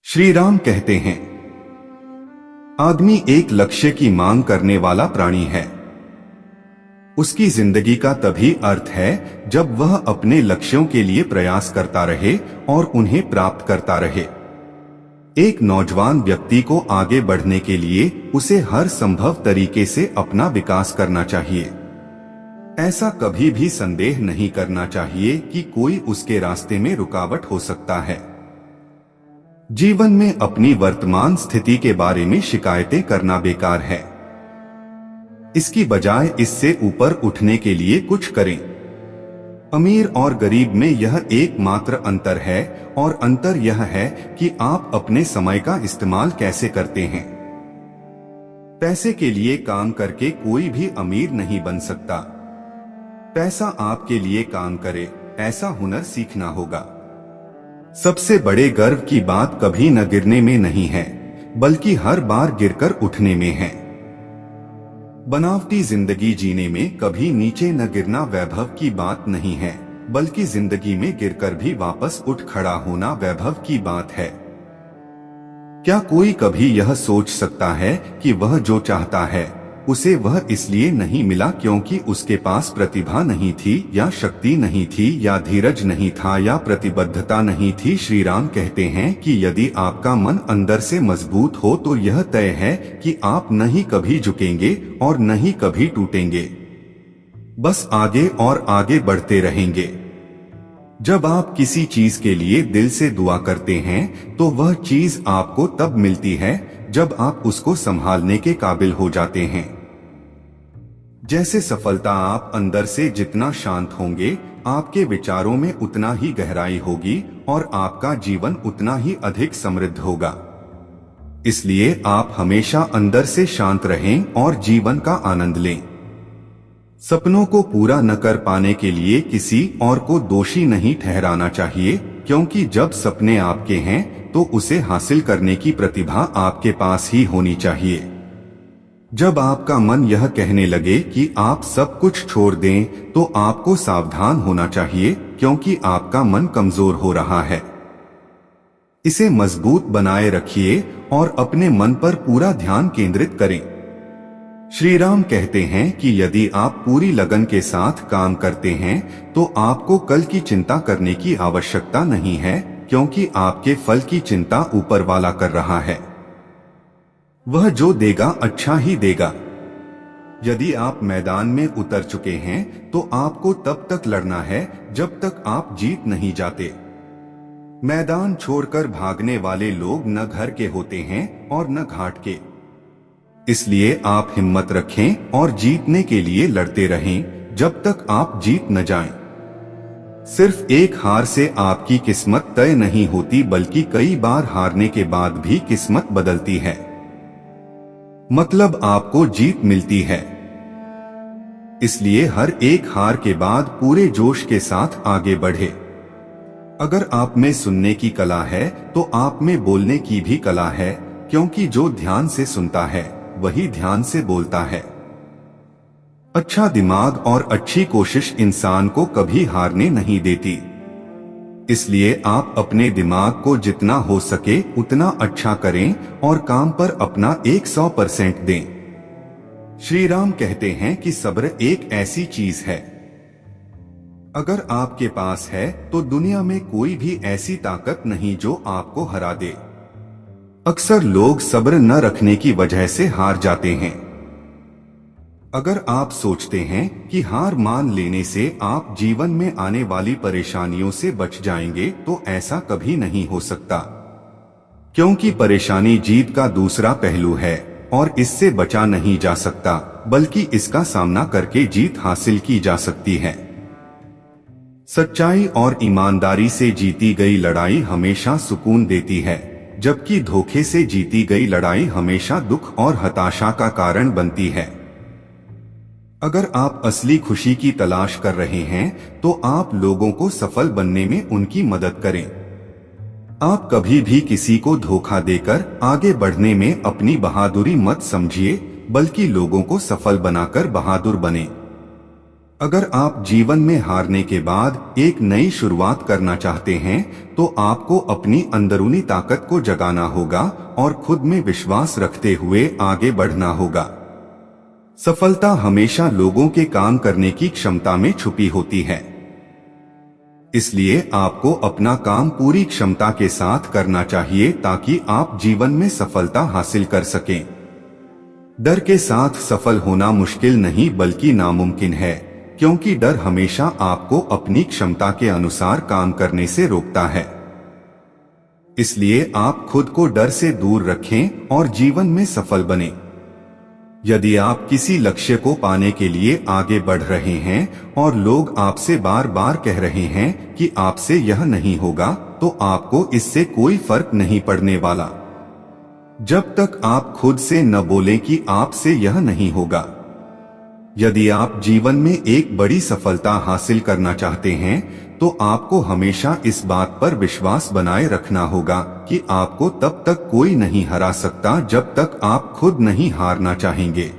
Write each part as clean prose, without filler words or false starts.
श्री राम कहते हैं, आदमी एक लक्ष्य की मांग करने वाला प्राणी है। उसकी जिंदगी का तभी अर्थ है जब वह अपने लक्ष्यों के लिए प्रयास करता रहे और उन्हें प्राप्त करता रहे। एक नौजवान व्यक्ति को आगे बढ़ने के लिए उसे हर संभव तरीके से अपना विकास करना चाहिए। ऐसा कभी भी संदेह नहीं करना चाहिए कि कोई उसके रास्ते में रुकावट हो सकता है। जीवन में अपनी वर्तमान स्थिति के बारे में शिकायतें करना बेकार है। इसकी बजाय इससे ऊपर उठने के लिए कुछ करें। अमीर और गरीब में यह एकमात्र अंतर है और अंतर यह है कि आप अपने समय का इस्तेमाल कैसे करते हैं। पैसे के लिए काम करके कोई भी अमीर नहीं बन सकता। पैसा आपके लिए काम करे, ऐसा हुनर सीखना होगा। सबसे बड़े गर्व की बात कभी न गिरने में नहीं है, बल्कि हर बार गिरकर उठने में है। बनावटी जिंदगी जीने में कभी नीचे न गिरना वैभव की बात नहीं है, बल्कि जिंदगी में गिरकर भी वापस उठ खड़ा होना वैभव की बात है। क्या कोई कभी यह सोच सकता है कि वह जो चाहता है उसे वह इसलिए नहीं मिला क्योंकि उसके पास प्रतिभा नहीं थी या शक्ति नहीं थी या धीरज नहीं था या प्रतिबद्धता नहीं थी? श्री राम कहते हैं कि यदि आपका मन अंदर से मजबूत हो तो यह तय है कि आप नहीं कभी झुकेंगे और नहीं कभी टूटेंगे, बस आगे और आगे बढ़ते रहेंगे। जब आप किसी चीज के लिए दिल से दुआ करते हैं तो वह चीज आपको तब मिलती है जब आप उसको संभालने के काबिल हो जाते हैं। जैसे सफलता आप अंदर से जितना शांत होंगे, आपके विचारों में उतना ही गहराई होगी और आपका जीवन उतना ही अधिक समृद्ध होगा। इसलिए आप हमेशा अंदर से शांत रहें और जीवन का आनंद लें। सपनों को पूरा न कर पाने के लिए किसी और को दोषी नहीं ठहराना चाहिए, क्योंकि जब सपने आपके हैं तो उसे हासिल करने की प्रतिभा आपके पास ही होनी चाहिए। जब आपका मन यह कहने लगे कि आप सब कुछ छोड़ दें, तो आपको सावधान होना चाहिए, क्योंकि आपका मन कमजोर हो रहा है। इसे मजबूत बनाए रखिए और अपने मन पर पूरा ध्यान केंद्रित करें। श्री राम कहते हैं कि यदि आप पूरी लगन के साथ काम करते हैं तो आपको कल की चिंता करने की आवश्यकता नहीं है, क्योंकि आपके फल की चिंता ऊपर वाला कर रहा है। वह जो देगा अच्छा ही देगा। यदि आप मैदान में उतर चुके हैं तो आपको तब तक लड़ना है जब तक आप जीत नहीं जाते। मैदान छोड़कर भागने वाले लोग न घर के होते हैं और न घाट के। इसलिए आप हिम्मत रखें और जीतने के लिए लड़ते रहें जब तक आप जीत न जाएं। सिर्फ एक हार से आपकी किस्मत तय नहीं होती, बल्कि कई बार हारने के बाद भी किस्मत बदलती है। मतलब आपको जीत मिलती है। इसलिए हर एक हार के बाद पूरे जोश के साथ आगे बढ़े। अगर आप में सुनने की कला है तो आप में बोलने की भी कला है, क्योंकि जो ध्यान से सुनता है वही ध्यान से बोलता है। अच्छा दिमाग और अच्छी कोशिश इंसान को कभी हारने नहीं देती। इसलिए आप अपने दिमाग को जितना हो सके उतना अच्छा करें और काम पर अपना 100% दें। श्री राम कहते हैं कि सब्र एक ऐसी चीज है, अगर आपके पास है तो दुनिया में कोई भी ऐसी ताकत नहीं जो आपको हरा दे। अक्सर लोग सब्र न रखने की वजह से हार जाते हैं। अगर आप सोचते हैं कि हार मान लेने से आप जीवन में आने वाली परेशानियों से बच जाएंगे, तो ऐसा कभी नहीं हो सकता, क्योंकि परेशानी जीत का दूसरा पहलू है और इससे बचा नहीं जा सकता, बल्कि इसका सामना करके जीत हासिल की जा सकती है। सच्चाई और ईमानदारी से जीती गई लड़ाई हमेशा सुकून देती है, जबकि धोखे से जीती गई लड़ाई हमेशा दुख और हताशा का कारण बनती है। अगर आप असली खुशी की तलाश कर रहे हैं तो आप लोगों को सफल बनने में उनकी मदद करें। आप कभी भी किसी को धोखा देकर आगे बढ़ने में अपनी बहादुरी मत समझिए, बल्कि लोगों को सफल बनाकर बहादुर बने। अगर आप जीवन में हारने के बाद एक नई शुरुआत करना चाहते हैं तो आपको अपनी अंदरूनी ताकत को जगाना होगा और खुद में विश्वास रखते हुए आगे बढ़ना होगा। सफलता हमेशा लोगों के काम करने की क्षमता में छुपी होती है, इसलिए आपको अपना काम पूरी क्षमता के साथ करना चाहिए ताकि आप जीवन में सफलता हासिल कर सकें। डर के साथ सफल होना मुश्किल नहीं बल्कि नामुमकिन है, क्योंकि डर हमेशा आपको अपनी क्षमता के अनुसार काम करने से रोकता है। इसलिए आप खुद को डर से दूर रखें और जीवन में सफल बनें। यदि आप किसी लक्ष्य को पाने के लिए आगे बढ़ रहे हैं और लोग आपसे बार बार कह रहे हैं कि आपसे यह नहीं होगा, तो आपको इससे कोई फर्क नहीं पड़ने वाला, जब तक आप खुद से न बोलें कि आपसे यह नहीं होगा। यदि आप जीवन में एक बड़ी सफलता हासिल करना चाहते हैं तो आपको हमेशा इस बात पर विश्वास बनाए रखना होगा कि आपको तब तक कोई नहीं हरा सकता जब तक आप खुद नहीं हारना चाहेंगे।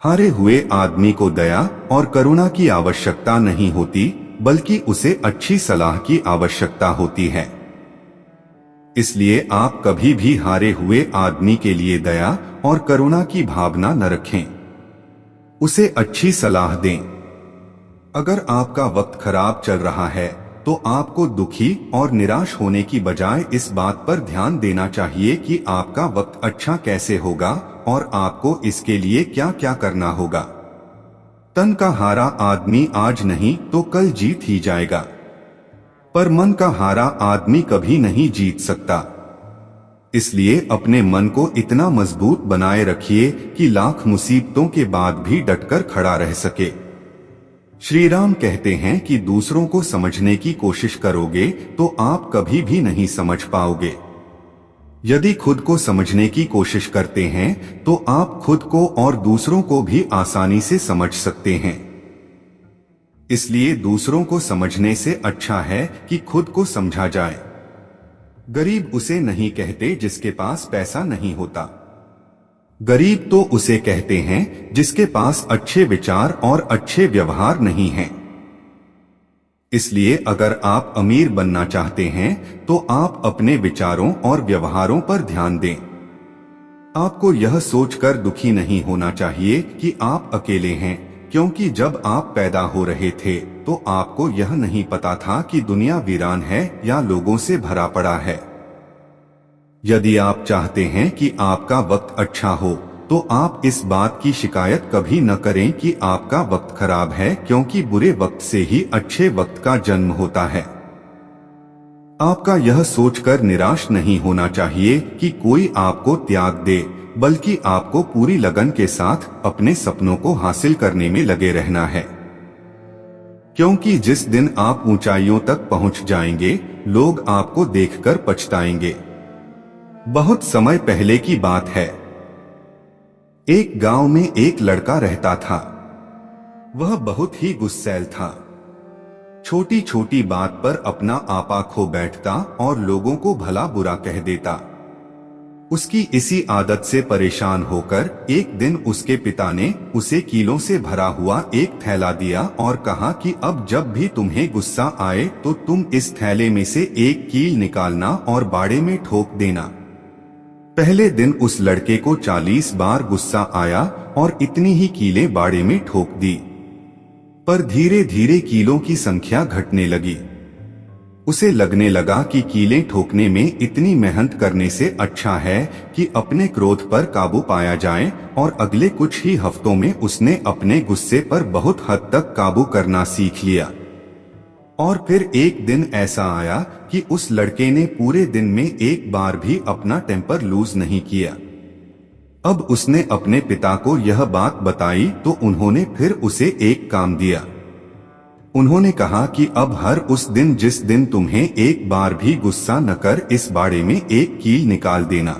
हारे हुए आदमी को दया और करुणा की आवश्यकता नहीं होती, बल्कि उसे अच्छी सलाह की आवश्यकता होती है। इसलिए आप कभी भी हारे हुए आदमी के लिए दया और करुणा की भावना न रखें, उसे अच्छी सलाह दें। अगर आपका वक्त खराब चल रहा है तो आपको दुखी और निराश होने की बजाय इस बात पर ध्यान देना चाहिए कि आपका वक्त अच्छा कैसे होगा और आपको इसके लिए क्या क्या करना होगा। तन का हारा आदमी आज नहीं तो कल जीत ही जाएगा, पर मन का हारा आदमी कभी नहीं जीत सकता। इसलिए अपने मन को इतना मजबूत बनाए रखिए कि लाख मुसीबतों के बाद भी डटकर खड़ा रह सके। श्री राम कहते हैं कि दूसरों को समझने की कोशिश करोगे तो आप कभी भी नहीं समझ पाओगे। यदि खुद को समझने की कोशिश करते हैं तो आप खुद को और दूसरों को भी आसानी से समझ सकते हैं। इसलिए दूसरों को समझने से अच्छा है कि खुद को समझा जाए। गरीब उसे नहीं कहते जिसके पास पैसा नहीं होता, गरीब तो उसे कहते हैं जिसके पास अच्छे विचार और अच्छे व्यवहार नहीं हैं। इसलिए अगर आप अमीर बनना चाहते हैं तो आप अपने विचारों और व्यवहारों पर ध्यान दें। आपको यह सोचकर दुखी नहीं होना चाहिए कि आप अकेले हैं, क्योंकि जब आप पैदा हो रहे थे तो आपको यह नहीं पता था कि दुनिया वीरान है या लोगों से भरा पड़ा है। यदि आप चाहते हैं कि आपका वक्त अच्छा हो तो आप इस बात की शिकायत कभी न करें कि आपका वक्त खराब है, क्योंकि बुरे वक्त से ही अच्छे वक्त का जन्म होता है। आपका यह सोचकर निराश नहीं होना चाहिए कि कोई आपको त्याग दे, बल्कि आपको पूरी लगन के साथ अपने सपनों को हासिल करने में लगे रहना है, क्योंकि जिस दिन आप ऊंचाइयों तक पहुंच जाएंगे लोग आपको देखकर पछताएंगे। बहुत समय पहले की बात है। एक गांव में एक लड़का रहता था। वह बहुत ही गुस्सैल था। छोटी छोटी बात पर अपना आपा खो बैठता और लोगों को भला बुरा कह देता। उसकी इसी आदत से परेशान होकर एक दिन उसके पिता ने उसे कीलों से भरा हुआ एक थैला दिया और कहा कि अब जब भी तुम्हें गुस्सा आए तो तुम इस थैले में से एक कील निकालना और बाड़े में ठोक देना। पहले दिन उस लड़के को 40 बार गुस्सा आया और इतनी ही कीलें बाड़े में ठोक दी, पर धीरे धीरे कीलों की संख्या घटने लगी। उसे लगने लगा कि कीलें ठोकने में इतनी मेहनत करने से अच्छा है कि अपने क्रोध पर काबू पाया जाए, और अगले कुछ ही हफ्तों में उसने अपने गुस्से पर बहुत हद तक काबू करना सीख लिया। और फिर एक दिन ऐसा आया कि उस लड़के ने पूरे दिन में एक बार भी अपना टेम्पर लूज नहीं किया। अब उसने अपने पिता को यह बात बताई तो उन्होंने फिर उसे एक काम दिया। उन्होंने कहा कि अब हर उस दिन जिस दिन तुम्हें एक बार भी गुस्सा न कर इस बाड़े में एक कील निकाल देना।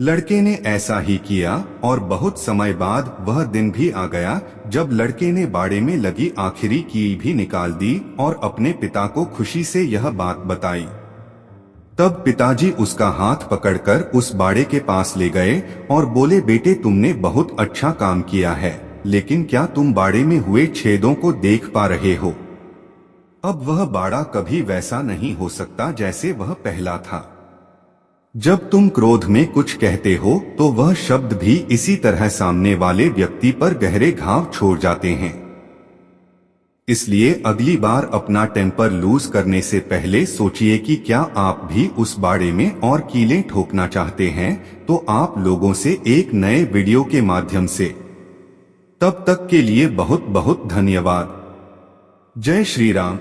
लड़के ने ऐसा ही किया और बहुत समय बाद वह दिन भी आ गया जब लड़के ने बाड़े में लगी आखिरी कील भी निकाल दी और अपने पिता को खुशी से यह बात बताई। तब पिताजी उसका हाथ पकड़कर उस बाड़े के पास ले गए और बोले, बेटे तुमने बहुत अच्छा काम किया है, लेकिन क्या तुम बाड़े में हुए छेदों को देख पा रहे हो? अब वह बाड़ा कभी वैसा नहीं हो सकता जैसे वह पहला था। जब तुम क्रोध में कुछ कहते हो तो वह शब्द भी इसी तरह सामने वाले व्यक्ति पर गहरे घाव छोड़ जाते हैं। इसलिए अगली बार अपना टेम्पर लूज करने से पहले सोचिए कि क्या आप भी उस बाड़े में और कीलें ठोकना चाहते हैं। तो आप लोगों से एक नए वीडियो के माध्यम से। तब तक के लिए बहुत बहुत धन्यवाद। जय श्री राम।